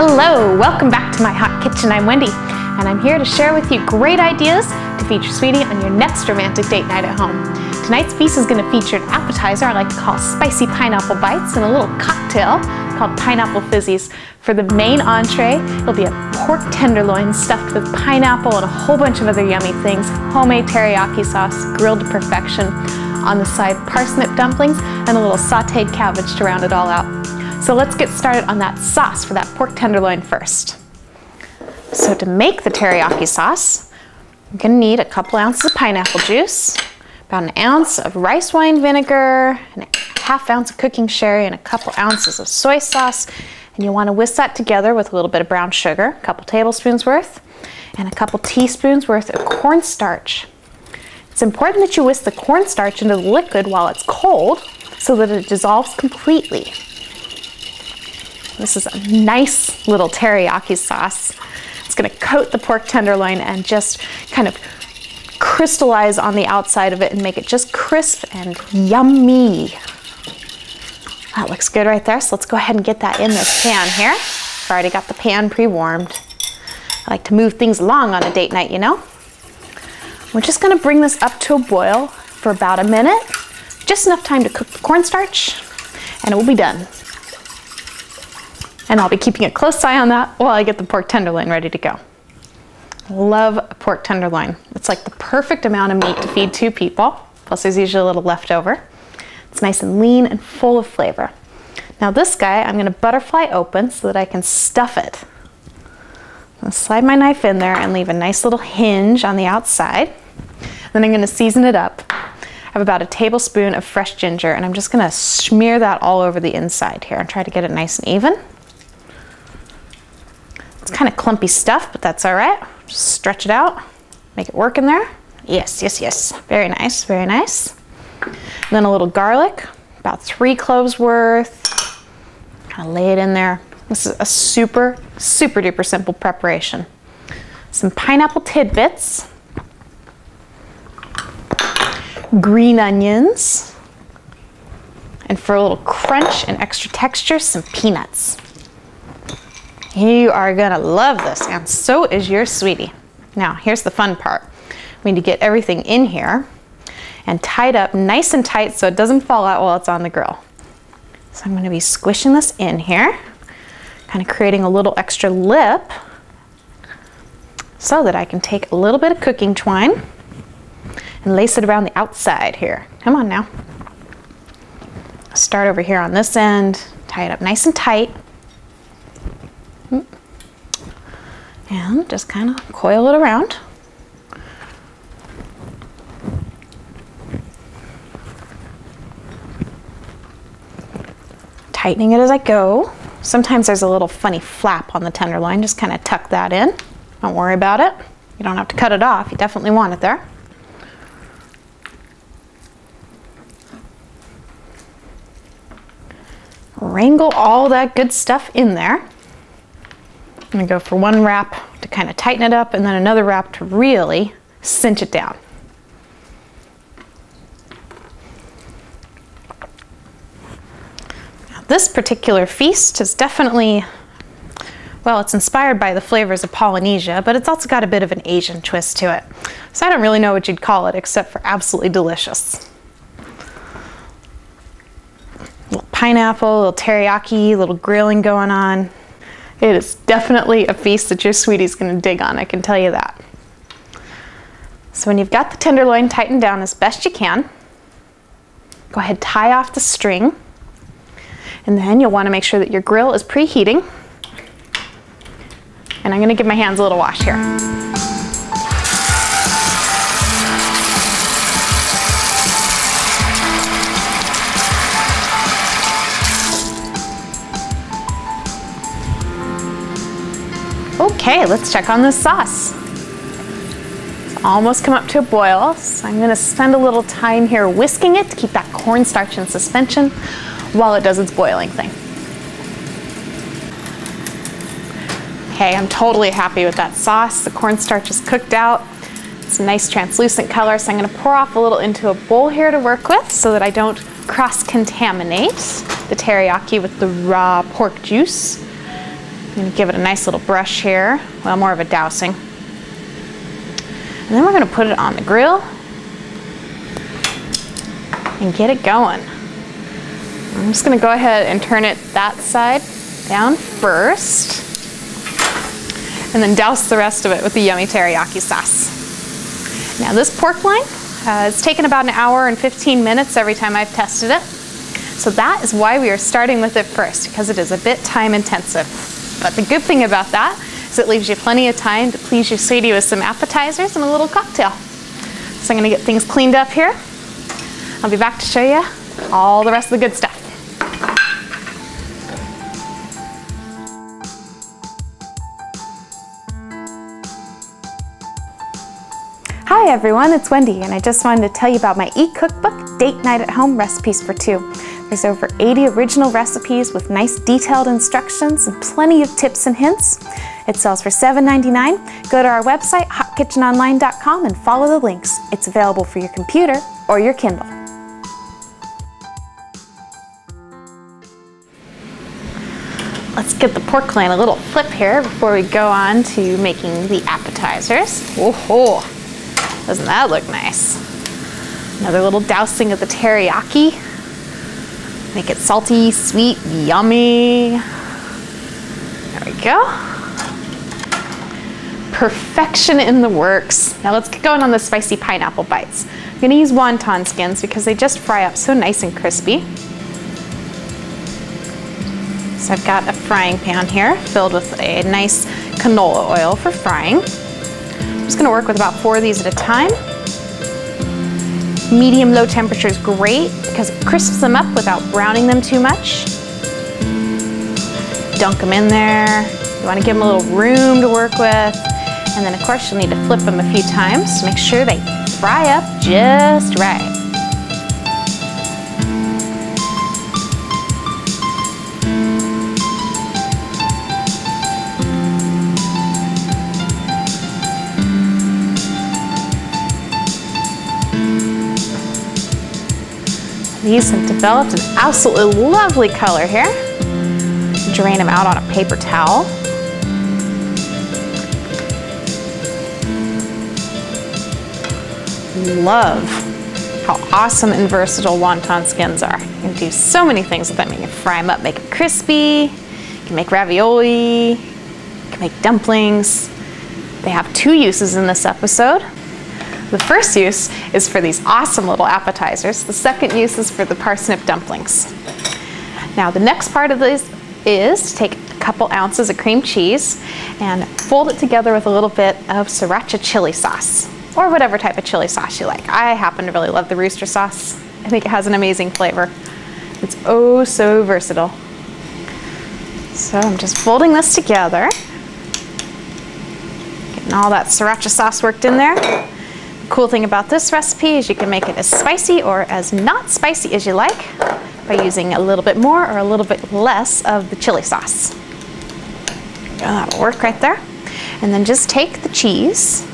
Hello, welcome back to my hot kitchen. I'm Wendy, and I'm here to share with you great ideas to feed your sweetie on your next romantic date night at home. Tonight's feast is going to feature an appetizer I like to call spicy pineapple bites and a little cocktail called pineapple fizzies. For the main entree, it'll be a pork tenderloin stuffed with pineapple and a whole bunch of other yummy things, homemade teriyaki sauce, grilled to perfection. On the side, parsnip dumplings and a little sauteed cabbage to round it all out. So let's get started on that sauce for that pork tenderloin first. So to make the teriyaki sauce, I'm going to need a couple ounces of pineapple juice, about an ounce of rice wine vinegar, and a half ounce of cooking sherry, and a couple ounces of soy sauce. And you'll want to whisk that together with a little bit of brown sugar, a couple tablespoons worth, and a couple teaspoons worth of cornstarch. It's important that you whisk the cornstarch into the liquid while it's cold so that it dissolves completely. This is a nice little teriyaki sauce. It's going to coat the pork tenderloin and just kind of crystallize on the outside of it and make it just crisp and yummy. That looks good right there, so let's go ahead and get that in this pan here. I've already got the pan pre-warmed. I like to move things along on a date night, you know. We're just going to bring this up to a boil for about a minute, just enough time to cook the cornstarch, and it will be done. And I'll be keeping a close eye on that while I get the pork tenderloin ready to go. Love a pork tenderloin. It's like the perfect amount of meat to feed 2 people, plus there's usually a little left over. It's nice and lean and full of flavor. Now this guy, I'm going to butterfly open so that I can stuff it. I'll slide my knife in there and leave a nice little hinge on the outside. Then I'm going to season it up. I have about a tablespoon of fresh ginger, and I'm just going to smear that all over the inside here and try to get it nice and even. It's kind of clumpy stuff, but that's all right. Just stretch it out, make it work in there. Yes, yes, yes. Very nice, very nice. And then a little garlic, about 3 cloves worth. Kind of lay it in there. This is a super, super duper simple preparation. Some pineapple tidbits, green onions, and for a little crunch and extra texture, some peanuts. You are gonna love this, and so is your sweetie. Now, here's the fun part. We need to get everything in here and tied up nice and tight so it doesn't fall out while it's on the grill. So I'm gonna be squishing this in here, kind of creating a little extra lip so that I can take a little bit of cooking twine and lace it around the outside here. Come on now. Start over here on this end, tie it up nice and tight. And just kind of coil it around. Tightening it as I go. Sometimes there's a little funny flap on the tenderloin. Just kind of tuck that in. Don't worry about it. You don't have to cut it off. You definitely want it there. Wrangle all that good stuff in there. I'm going to go for one wrap to kind of tighten it up, and then another wrap to really cinch it down. Now, this particular feast is definitely, well, it's inspired by the flavors of Polynesia, but it's also got a bit of an Asian twist to it. So I don't really know what you'd call it except for absolutely delicious. A little pineapple, a little teriyaki, a little grilling going on. It is definitely a feast that your sweetie's going to dig on, I can tell you that. So when you've got the tenderloin tightened down as best you can, go ahead, tie off the string, and then you'll want to make sure that your grill is preheating. And I'm going to give my hands a little wash here. Okay, let's check on this sauce. It's almost come up to a boil, so I'm going to spend a little time here whisking it to keep that cornstarch in suspension while it does its boiling thing. Okay, I'm totally happy with that sauce. The cornstarch is cooked out. It's a nice translucent color, so I'm going to pour off a little into a bowl here to work with so that I don't cross-contaminate the teriyaki with the raw pork juice. I'm going to give it a nice little brush here, well, more of a dousing. And then we're going to put it on the grill and get it going. I'm just going to go ahead and turn it that side down first, and then douse the rest of it with the yummy teriyaki sauce. Now this pork loin, it's taken about an hour and 15 minutes every time I've tested it. So that is why we are starting with it first, because it is a bit time intensive. But the good thing about that is it leaves you plenty of time to please your sweetie with some appetizers and a little cocktail. So I'm going to get things cleaned up here. I'll be back to show you all the rest of the good stuff. Hi everyone, it's Wendy, and I just wanted to tell you about my e-cookbook, Date Night at Home Recipes for Two. There's over 80 original recipes with nice detailed instructions and plenty of tips and hints. It sells for $7.99. Go to our website, hotkitchenonline.com, and follow the links. It's available for your computer or your Kindle. Let's give the pork loin a little flip here before we go on to making the appetizers. Whoa, doesn't that look nice? Another little dousing of the teriyaki. Make it salty, sweet, yummy. There we go. Perfection in the works. Now let's get going on the spicy pineapple bites. I'm gonna use wonton skins because they just fry up so nice and crispy. So I've got a frying pan here filled with a nice canola oil for frying. I'm just gonna work with about 4 of these at a time. Medium-low temperature is great because it crisps them up without browning them too much. Dunk them in there. You want to give them a little room to work with. And then of course you'll need to flip them a few times to make sure they fry up just right. These have developed an absolutely lovely color here. Drain them out on a paper towel. Love how awesome and versatile wonton skins are. You can do so many things with them. You can fry them up, make them crispy. You can make ravioli. You can make dumplings. They have 2 uses in this episode. The first use is for these awesome little appetizers. The second use is for the parsnip dumplings. Now the next part of this is to take a couple ounces of cream cheese and fold it together with a little bit of sriracha chili sauce, or whatever type of chili sauce you like. I happen to really love the rooster sauce. I think it has an amazing flavor. It's oh so versatile. So I'm just folding this together, getting all that sriracha sauce worked in there. Cool thing about this recipe is you can make it as spicy or as not spicy as you like by using a little bit more or a little bit less of the chili sauce. That'll work right there. And then just take the cheese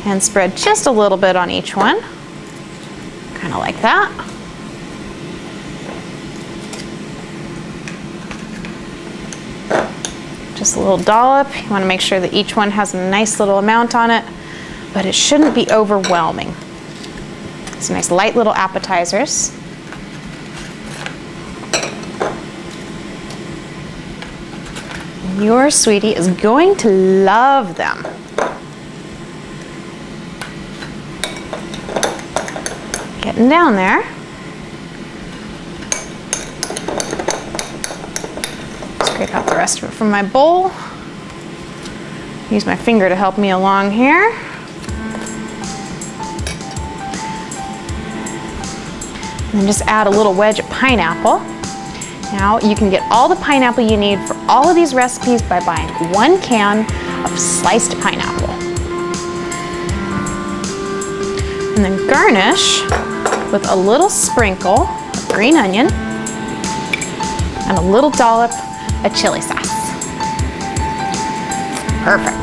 and spread just a little bit on each one, kind of like that. Just a little dollop. You want to make sure that each one has a nice little amount on it, but it shouldn't be overwhelming. Some nice light little appetizers. Your sweetie is going to love them. Getting down there. Scrape out the rest of it from my bowl. Use my finger to help me along here. And then just add a little wedge of pineapple. Now you can get all the pineapple you need for all of these recipes by buying 1 can of sliced pineapple. And then garnish with a little sprinkle of green onion and a little dollop of chili sauce. Perfect.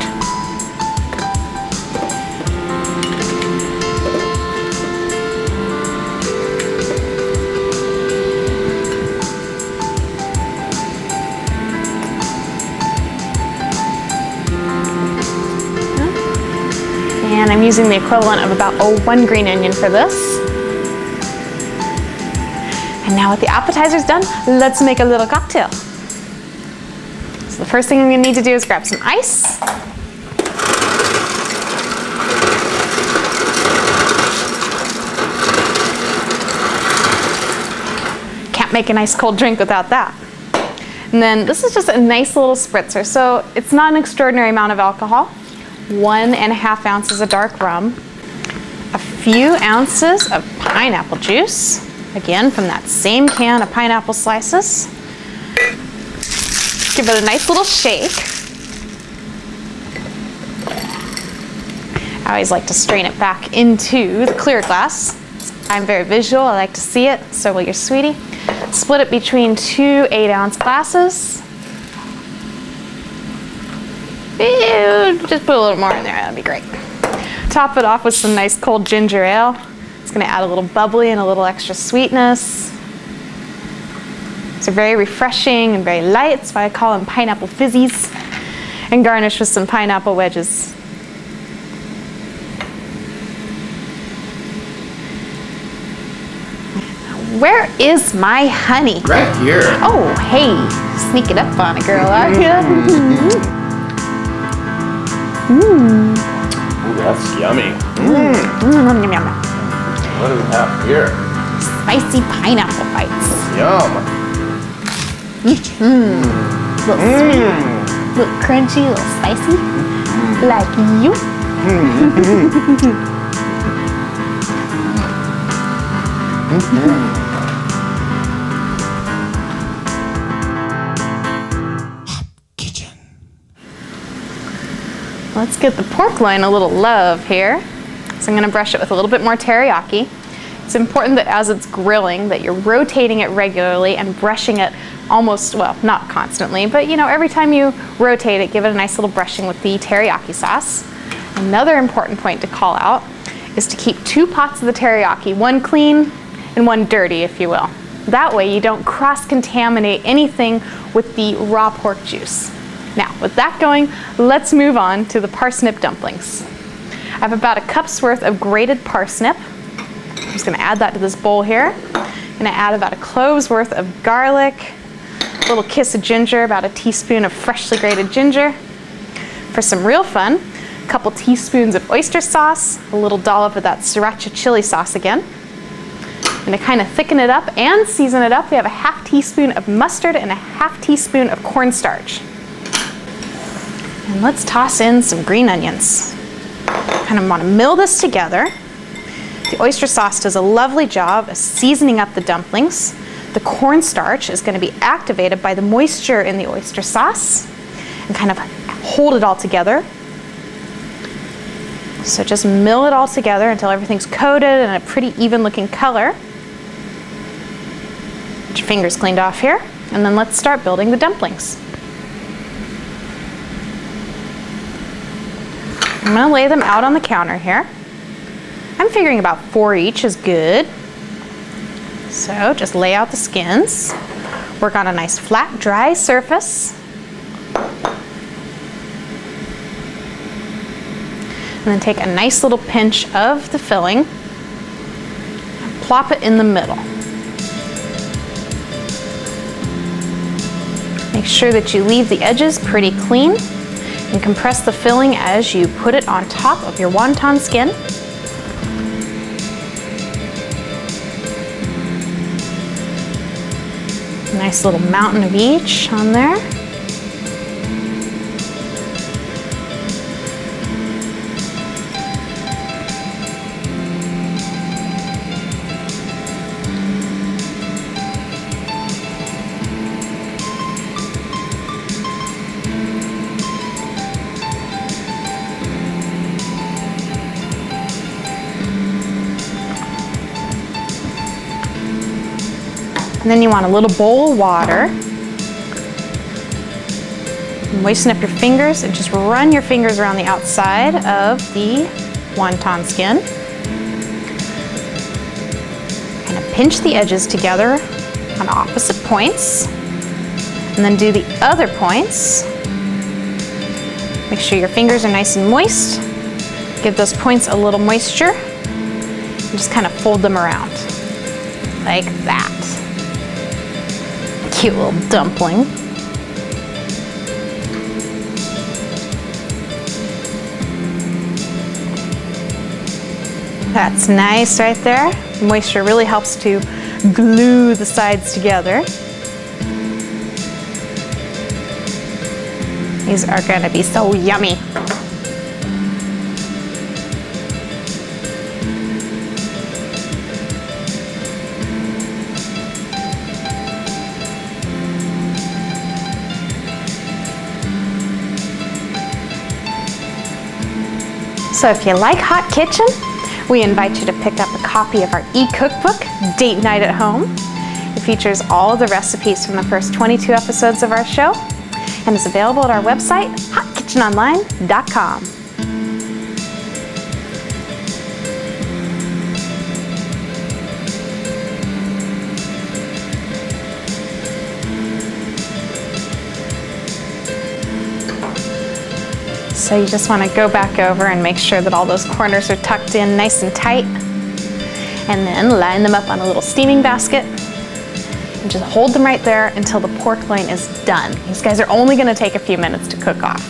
using the equivalent of about 1 green onion for this. And now with the appetizers done, let's make a little cocktail. So the first thing I'm gonna need to do is grab some ice. Can't make a nice cold drink without that. And then this is just a nice little spritzer. So it's not an extraordinary amount of alcohol. 1.5 ounces of dark rum, a few ounces of pineapple juice, again from that same can of pineapple slices. Give it a nice little shake. I always like to strain it back into the clear glass. I'm very visual, I like to see it, so will your sweetie. Split it between 2 8-ounce glasses. Just put a little more in there, that'd be great. Top it off with some nice cold ginger ale. It's gonna add a little bubbly and a little extra sweetness. It's very refreshing and very light. That's why I call them pineapple fizzies. And garnish with some pineapple wedges. Where is my honey? Right here. Oh, hey, sneaking up on a girl, are you? Ooh, that's yummy. Yum, yum, yum. What do we have here? Spicy pineapple bites. Yum. Little sweet, little crunchy, little spicy, like you. Let's give the pork loin a little love here. So I'm going to brush it with a little bit more teriyaki. It's important that as it's grilling that you're rotating it regularly and brushing it almost, well, not constantly, but you know, every time you rotate it, give it a nice little brushing with the teriyaki sauce. Another important point to call out is to keep 2 pots of the teriyaki, one clean and one dirty, if you will. That way you don't cross-contaminate anything with the raw pork juice. Now, with that going, let's move on to the parsnip dumplings. I have about a cup's worth of grated parsnip. I'm just gonna add that to this bowl here. I'm gonna add about a clove's worth of garlic, a little kiss of ginger, about a teaspoon of freshly grated ginger. For some real fun, a couple teaspoons of oyster sauce, a little dollop of that sriracha chili sauce again. And to kind of thicken it up and season it up, we have a half teaspoon of mustard and a half teaspoon of cornstarch. And let's toss in some green onions. Kind of want to mill this together. The oyster sauce does a lovely job of seasoning up the dumplings. The cornstarch is going to be activated by the moisture in the oyster sauce and kind of hold it all together. So just mill it all together until everything's coated and a pretty even looking color. Get your fingers cleaned off here, and then let's start building the dumplings. I'm going to lay them out on the counter here. I'm figuring about 4 each is good. So just lay out the skins. Work on a nice flat, dry surface. And then take a nice little pinch of the filling and plop it in the middle. Make sure that you leave the edges pretty clean and compress the filling as you put it on top of your wonton skin. Nice little mountain of each on there. And then you want a little bowl of water. Moisten up your fingers and just run your fingers around the outside of the wonton skin. Kind of pinch the edges together on opposite points. And then do the other points. Make sure your fingers are nice and moist. Give those points a little moisture and just kind of fold them around like that. Cute little dumpling. That's nice right there. Moisture really helps to glue the sides together. These are going to be so yummy. So if you like Hot Kitchen, we invite you to pick up a copy of our e-cookbook, Date Night at Home. It features all of the recipes from the first 22 episodes of our show and is available at our website, hotkitchenonline.com. So you just want to go back over and make sure that all those corners are tucked in nice and tight. And then line them up on a little steaming basket. And just hold them right there until the pork loin is done. These guys are only going to take a few minutes to cook off.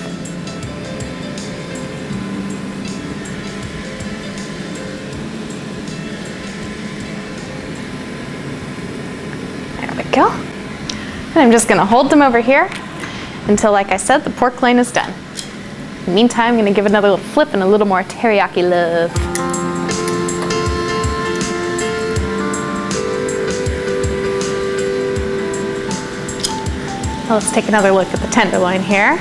There we go. And I'm just going to hold them over here until, like I said, the pork loin is done. In the meantime, I'm going to give it another little flip and a little more teriyaki love. Now let's take another look at the tenderloin here.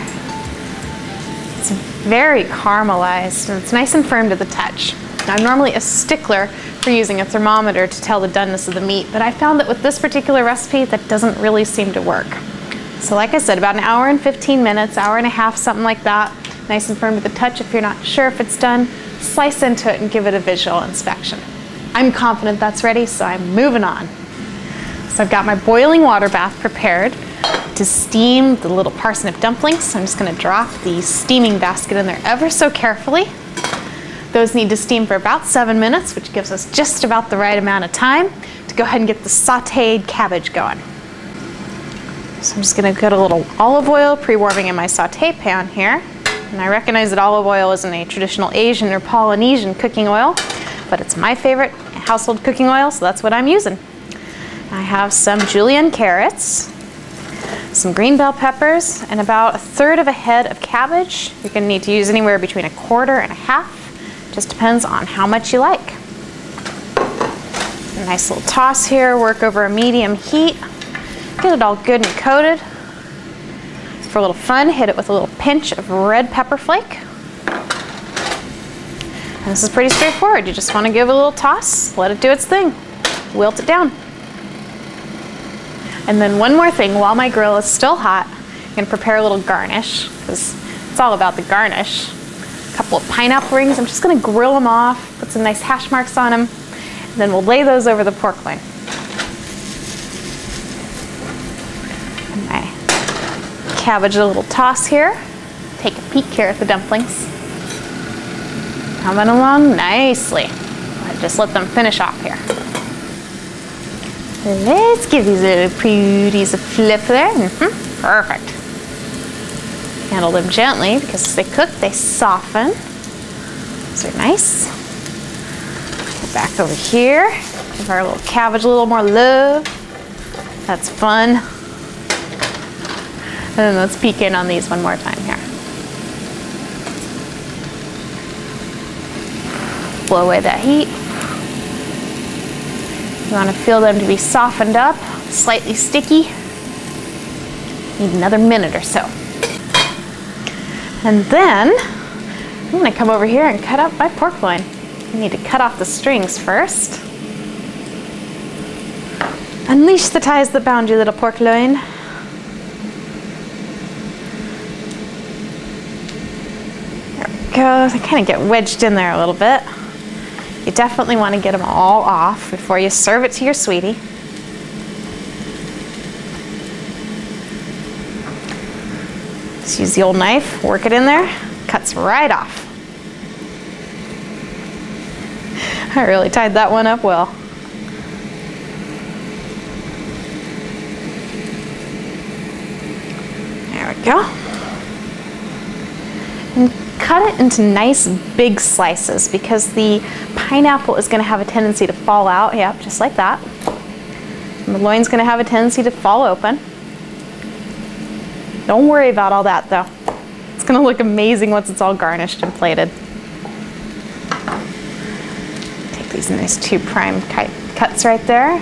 It's very caramelized and it's nice and firm to the touch. Now, I'm normally a stickler for using a thermometer to tell the doneness of the meat, but I found that with this particular recipe, that doesn't really seem to work. So like I said, about an hour and 15 minutes, hour and a half, something like that. Nice and firm to the touch. If you're not sure if it's done, slice into it and give it a visual inspection. I'm confident that's ready, so I'm moving on. So I've got my boiling water bath prepared to steam the little parsnip dumplings. So I'm just going to drop the steaming basket in there ever so carefully. Those need to steam for about 7 minutes, which gives us just about the right amount of time to go ahead and get the sauteed cabbage going. So I'm just going to get a little olive oil pre-warming in my saute pan here. And I recognize that olive oil isn't a traditional Asian or Polynesian cooking oil, but it's my favorite household cooking oil, so that's what I'm using. I have some julienne carrots, some green bell peppers, and about 1/3 of a head of cabbage. You're going to need to use anywhere between 1/4 and 1/2. Just depends on how much you like. A nice little toss here, work over a medium heat. Get it all good and coated. For a little fun, hit it with a little pinch of red pepper flake. And this is pretty straightforward. You just want to give it a little toss, let it do its thing, wilt it down. And then one more thing, while my grill is still hot, I'm going to prepare a little garnish, because it's all about the garnish. A couple of pineapple rings. I'm just going to grill them off, put some nice hash marks on them, and then we'll lay those over the pork loin. Cabbage a little toss here. Take a peek here at the dumplings. Coming along nicely. Just let them finish off here. Let's give these little pretties a flip there. Perfect. Handle them gently because as they cook, they soften. Those are nice. Get back over here. Give our little cabbage a little more love. That's fun. And then let's peek in on these one more time here. Blow away that heat. You want to feel them to be softened up, slightly sticky. Need another minute or so. And then I'm going to come over here and cut up my pork loin. I need to cut off the strings first. Unleash the ties that bound you, little pork loin. They kind of get wedged in there a little bit. You definitely want to get them all off before you serve it to your sweetie. Just use the old knife, work it in there, cuts right off. I really tied that one up well. There we go. And cut it into nice big slices because the pineapple is going to have a tendency to fall out. Yep, just like that. And the loin's going to have a tendency to fall open. Don't worry about all that though. It's going to look amazing once it's all garnished and plated. Take these nice 2 prime cuts right there.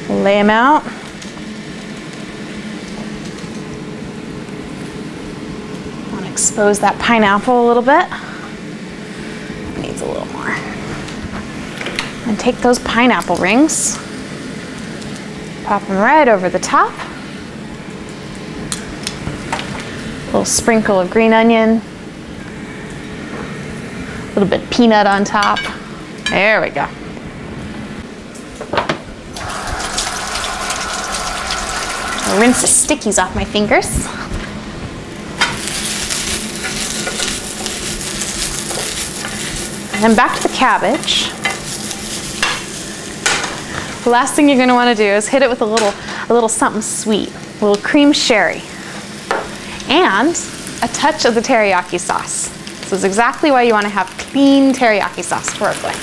Lay them out. Expose that pineapple a little bit. Needs a little more. And take those pineapple rings, pop them right over the top. A little sprinkle of green onion, a little bit of peanut on top. There we go. I'll rinse the stickies off my fingers. And then back to the cabbage. The last thing you're going to want to do is hit it with a little something sweet, a little cream sherry, and a touch of the teriyaki sauce. This is exactly why you want to have clean teriyaki sauce to work with.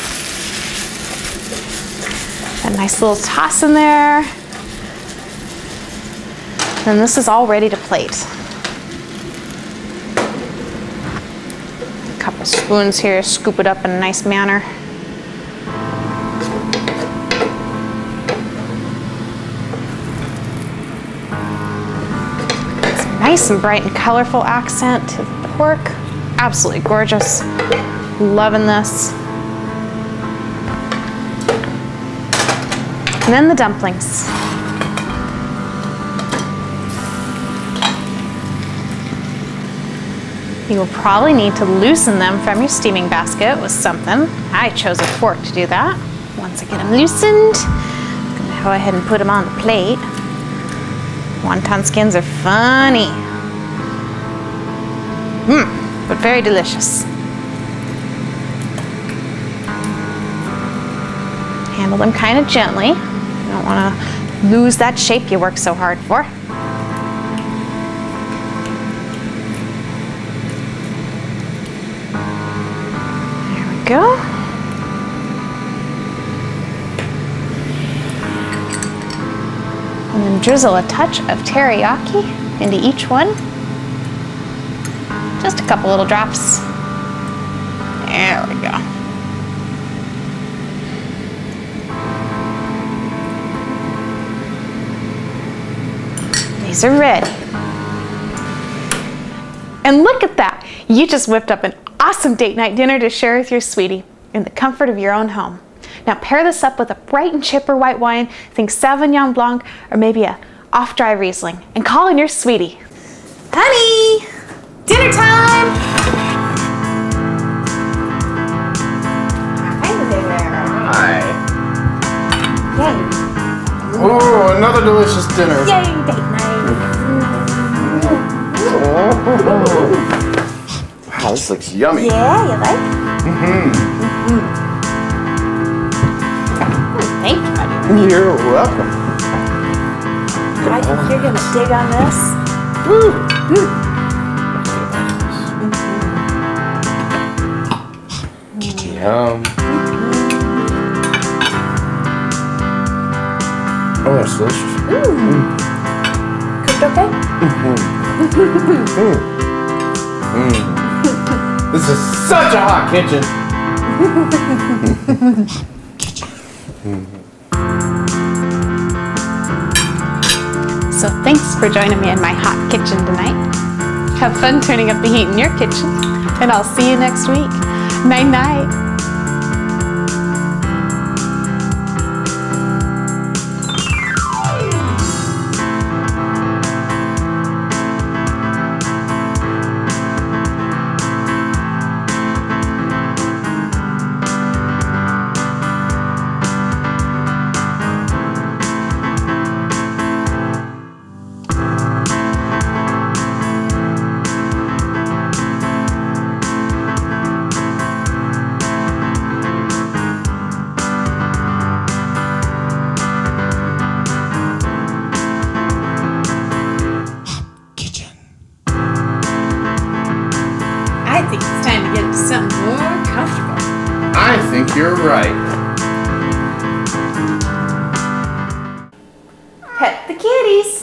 A nice little toss in there. And this is all ready to plate. Couple spoons here, scoop it up in a nice manner. It's a nice and bright and colorful accent to the pork. Absolutely gorgeous. Loving this. And then the dumplings. You will probably need to loosen them from your steaming basket with something. I chose a fork to do that. Once I get them loosened, I'm gonna go ahead and put them on the plate. Wonton skins are funny. But very delicious. Handle them kind of gently. You don't want to lose that shape you work so hard for. Go. And then drizzle a touch of teriyaki into each one. Just a couple little drops. There we go. These are ready. And look at that! You just whipped up an awesome date night dinner to share with your sweetie in the comfort of your own home. Now pair this up with a bright and chipper white wine, think Sauvignon Blanc, or maybe a off-dry Riesling, and call in your sweetie. Honey, dinner time! Hi there. Hi. Yay. Oh, another delicious dinner. Yay, date night. Oh. Wow, this looks yummy. Yeah, you like? Thank you, buddy. You're welcome. I think you're gonna dig on this. Yum. Oh, that's delicious. Cooked okay? This is such a hot kitchen. So thanks for joining me in my hot kitchen tonight. Have fun turning up the heat in your kitchen, and I'll see you next week. Night night. pet the kitties.